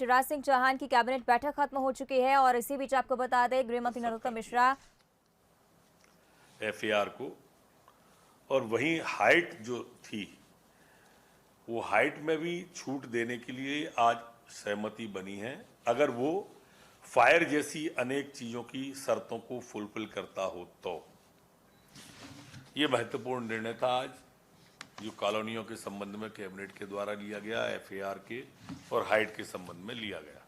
शिवराज सिंह चौहान की कैबिनेट बैठक खत्म हो चुकी है और इसी बीच आपको बता दें गृह मंत्री नरोत्तम मिश्रा एफएआर को, और वहीं हाइट जो थी वो हाइट में भी छूट देने के लिए आज सहमति बनी है, अगर वो फायर जैसी अनेक चीजों की शर्तों को फुलफिल करता हो तो। ये महत्वपूर्ण निर्णय था आज, जो कॉलोनियों के संबंध में कैबिनेट के द्वारा लिया गया, एफएआर के और हाइट के संबंध में लिया गया।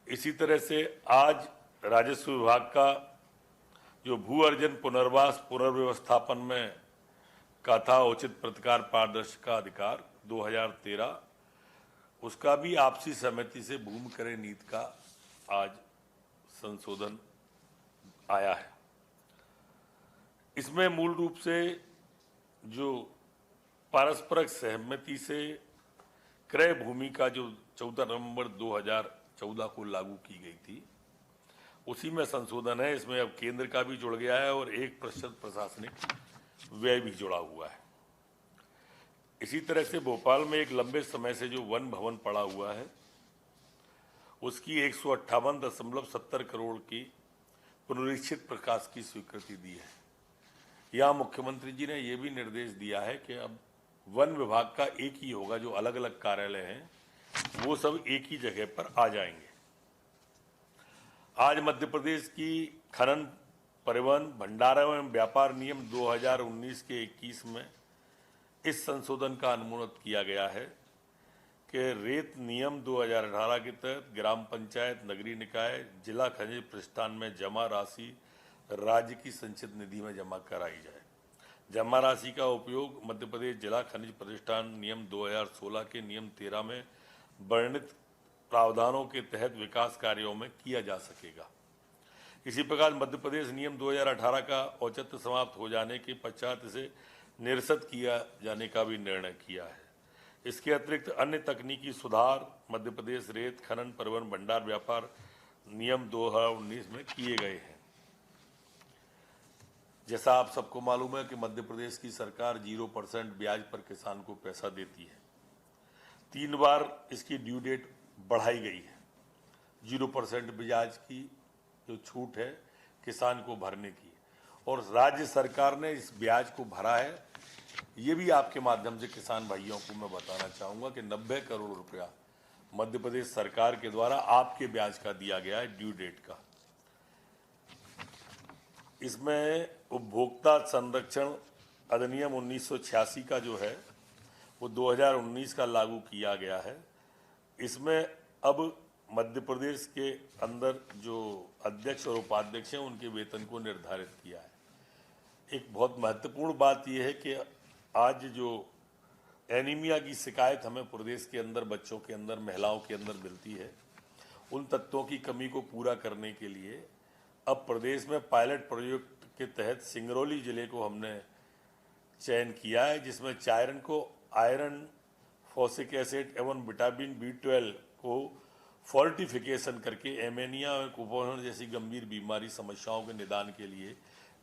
इसी तरह से आज राजस्व विभाग का जो भू अर्जन पुनर्वास पुनर्व्यवस्थापन में का था उचित प्रतिकार पारदर्शिता अधिकार 2013, उसका भी आपसी सहमति से भूमि क्रय नीति का आज संशोधन आया है। इसमें मूल रूप से जो पारस्परिक सहमति से क्रय भूमि का जो 14 नवंबर 2014 को लागू की गई थी, उसी में संशोधन है। इसमें अब केंद्र का भी जुड़ गया है और 1% प्रशासनिक व्यय भी जुड़ा हुआ है। इसी तरह से भोपाल में एक लंबे समय से जो वन भवन पड़ा हुआ है, उसकी 158.70 करोड़ की पुनरीक्षित प्रकाश की स्वीकृति दी है। यहाँ मुख्यमंत्री जी ने यह भी निर्देश दिया है कि अब वन विभाग का एक ही होगा, जो अलग अलग कार्यालय हैं वो सब एक ही जगह पर आ जाएंगे। आज मध्य प्रदेश की खनन, परिवहन, भंडारण एवं व्यापार नियम 2019 के 21 में इस संशोधन का अनुमोदन किया गया है कि रेत नियम 2018 के तहत ग्राम पंचायत, नगरीय निकाय, जिला खनिज प्रतिष्ठान में जमा राशि राज्य की संचित निधि में जमा कराई जाए। जमा राशि का उपयोग मध्य प्रदेश जिला खनिज प्रतिष्ठान नियम 2016 के नियम 13 में वर्णित प्रावधानों के तहत विकास कार्यों में किया जा सकेगा। इसी प्रकार मध्य प्रदेश नियम 2018 का औचित्य समाप्त हो जाने के पश्चात इसे निरस्त किया जाने का भी निर्णय किया है। इसके अतिरिक्त अन्य तकनीकी सुधार मध्य प्रदेश रेत खनन, परिवहन, भंडार व्यापार नियम 2019 में किए गए हैं। जैसा आप सबको मालूम है कि मध्य प्रदेश की सरकार 0% ब्याज पर किसान को पैसा देती है। 3 बार इसकी ड्यू डेट बढ़ाई गई है। 0% ब्याज की जो छूट है किसान को भरने की, और राज्य सरकार ने इस ब्याज को भरा है। ये भी आपके माध्यम से किसान भाइयों को मैं बताना चाहूँगा कि 90 करोड़ रुपया मध्य प्रदेश सरकार के द्वारा आपके ब्याज का दिया गया है, ड्यू डेट का। इसमें उपभोक्ता संरक्षण अधिनियम 1986 का जो है वो 2019 का लागू किया गया है। इसमें अब मध्य प्रदेश के अंदर जो अध्यक्ष और उपाध्यक्ष हैं उनके वेतन को निर्धारित किया है। एक बहुत महत्वपूर्ण बात यह है कि आज जो एनीमिया की शिकायत हमें प्रदेश के अंदर बच्चों के अंदर, महिलाओं के अंदर मिलती है, उन तत्वों की कमी को पूरा करने के लिए अब प्रदेश में पायलट प्रोजेक्ट के तहत सिंगरौली जिले को हमने चयन किया है, जिसमें चायरन को आयरन, फॉस्फोरिक एसिड एवं विटामिन B12 को फोर्टिफिकेशन करके एमेनिया और कुपोषण जैसी गंभीर बीमारी समस्याओं के निदान के लिए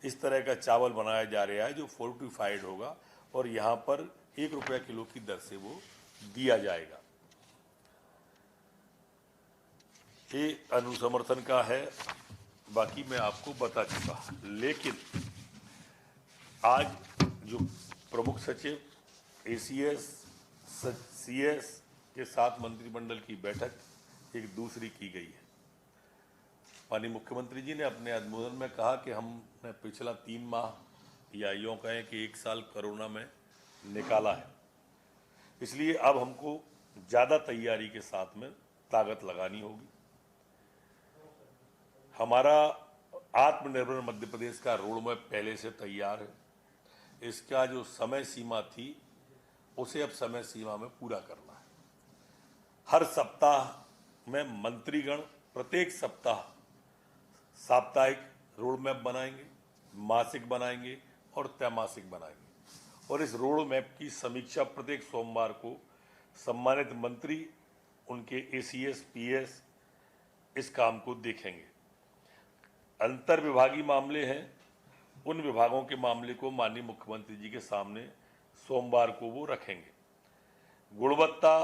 इस तरह का चावल बनाया जा रहा है जो फोर्टिफाइड होगा और यहाँ पर 1 रुपया किलो की दर से वो दिया जाएगा। ये अनुसमर्थन का है, बाकी मैं आपको बता चुका। लेकिन आज जो प्रमुख सचिव, ACS, CS के साथ मंत्रिमंडल की बैठक एक दूसरी की गई है। माननीय मुख्यमंत्री जी ने अपने अनुमोदन में कहा कि हमने पिछला 3 माह या यूँ कहें कि 1 साल कोरोना में निकाला है, इसलिए अब हमको ज़्यादा तैयारी के साथ में ताकत लगानी होगी। हमारा आत्मनिर्भर मध्य प्रदेश का रोड मैप पहले से तैयार है। इसका जो समय सीमा थी उसे अब समय सीमा में पूरा करना है। हर सप्ताह में मंत्रीगण प्रत्येक सप्ताह साप्ताहिक रोड मैप बनाएंगे, मासिक बनाएंगे और त्रैमासिक बनाएंगे, और इस रोड मैप की समीक्षा प्रत्येक सोमवार को सम्मानित मंत्री, उनके ACS, PS इस काम को देखेंगे। अंतर विभागीय मामले हैं, उन विभागों के मामले को माननीय मुख्यमंत्री जी के सामने सोमवार को वो रखेंगे। गुणवत्ता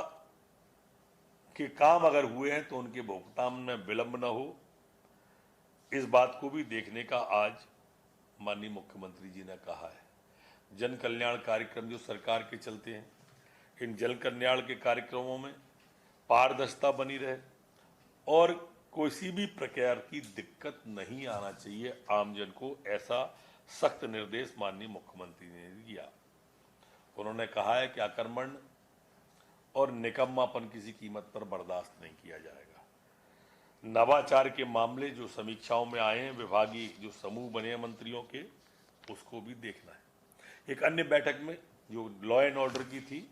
कि काम अगर हुए हैं तो उनके भुगतान में विलंब न हो, इस बात को भी देखने का आज माननीय मुख्यमंत्री जी ने कहा है। जन कल्याण कार्यक्रम जो सरकार के चलते हैं, इन जन कल्याण के कार्यक्रमों में पारदर्शिता बनी रहे और किसी भी प्रकार की दिक्कत नहीं आना चाहिए आमजन को, ऐसा सख्त निर्देश माननीय मुख्यमंत्री ने दिया। उन्होंने कहा है कि आक्रमण और निकम्मापन किसी कीमत पर बर्दाश्त नहीं किया जाएगा। नवाचार के मामले जो समीक्षाओं में आए हैं, विभागीय जो समूह बने हैं मंत्रियों के, उसको भी देखना है। एक अन्य बैठक में जो लॉ एंड ऑर्डर की थी,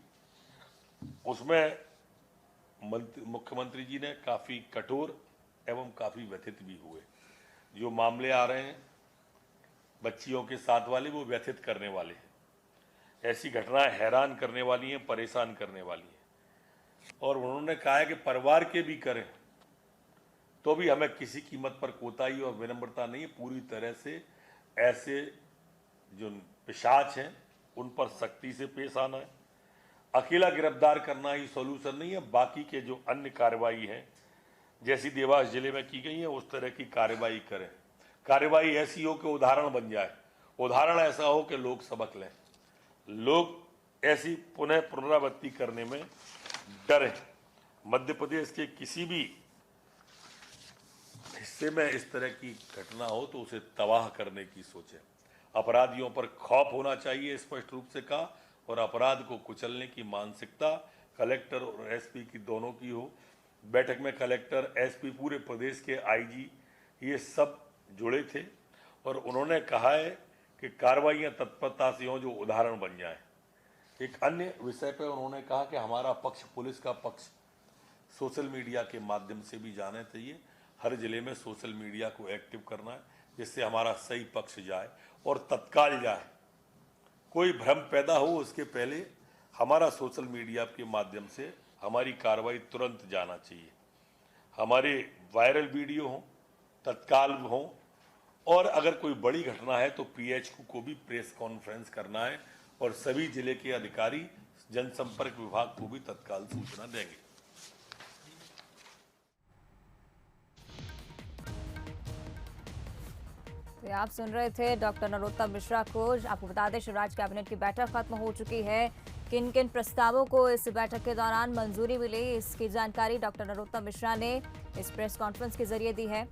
उसमें मुख्यमंत्री जी ने काफ़ी कठोर एवं काफ़ी व्यथित भी हुए। जो मामले आ रहे हैं बच्चियों के साथ वाले, वो व्यथित करने वाले हैं। ऐसी घटनाएं हैरान करने वाली हैं, परेशान करने वाली हैं। और उन्होंने कहा है कि परिवार के भी करें तो भी हमें किसी कीमत पर कोताही और विनम्रता नहीं है। पूरी तरह से ऐसे जो पिशाच हैं उन पर सख्ती से पेश आना है। अकेला गिरफ्तार करना ही सॉल्यूशन नहीं है, बाकी के जो अन्य कार्रवाई हैं जैसी देवास जिले में की गई है उस तरह की कार्रवाई करें। कार्रवाई ऐसी हो कि उदाहरण बन जाए, उदाहरण ऐसा हो कि लोग सबक लें, लोग ऐसी पुनरावृत्ति करने में डरें। मध्य प्रदेश के किसी भी हिस्से में इस तरह की घटना हो तो उसे तबाह करने की सोचें। अपराधियों पर खौफ होना चाहिए, स्पष्ट रूप से कहा, और अपराध को कुचलने की मानसिकता कलेक्टर और एसपी की दोनों की हो। बैठक में कलेक्टर, एसपी, पूरे प्रदेश के आईजी ये सब जुड़े थे और उन्होंने कहा है कि कार्रवाइयाँ तत्परता से हों जो उदाहरण बन जाएं। एक अन्य विषय पर उन्होंने कहा कि हमारा पक्ष, पुलिस का पक्ष, सोशल मीडिया के माध्यम से भी जाना चाहिए। हर जिले में सोशल मीडिया को एक्टिव करना है जिससे हमारा सही पक्ष जाए और तत्काल जाए। कोई भ्रम पैदा हो उसके पहले हमारा सोशल मीडिया के माध्यम से हमारी कार्रवाई तुरंत जाना चाहिए। हमारे वायरल वीडियो हों, तत्काल हों, और अगर कोई बड़ी घटना है तो पीएचक्यू को भी प्रेस कॉन्फ्रेंस करना है और सभी जिले के अधिकारी जनसंपर्क विभाग को भी तत्काल सूचना देंगे। तो आप सुन रहे थे डॉक्टर नरोत्तम मिश्रा को। आपको बता दें शिवराज कैबिनेट की बैठक खत्म हो चुकी है। किन किन प्रस्तावों को इस बैठक के दौरान मंजूरी मिली, इसकी जानकारी डॉक्टर नरोत्तम मिश्रा ने इस प्रेस कॉन्फ्रेंस के जरिए दी है।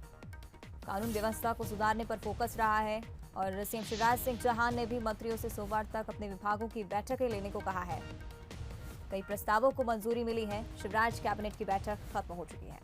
कानून व्यवस्था को सुधारने पर फोकस रहा है और सीएम शिवराज सिंह चौहान ने भी मंत्रियों से सोमवार तक अपने विभागों की बैठकें लेने को कहा है। कई प्रस्तावों को मंजूरी मिली है। शिवराज कैबिनेट की बैठक खत्म हो चुकी है।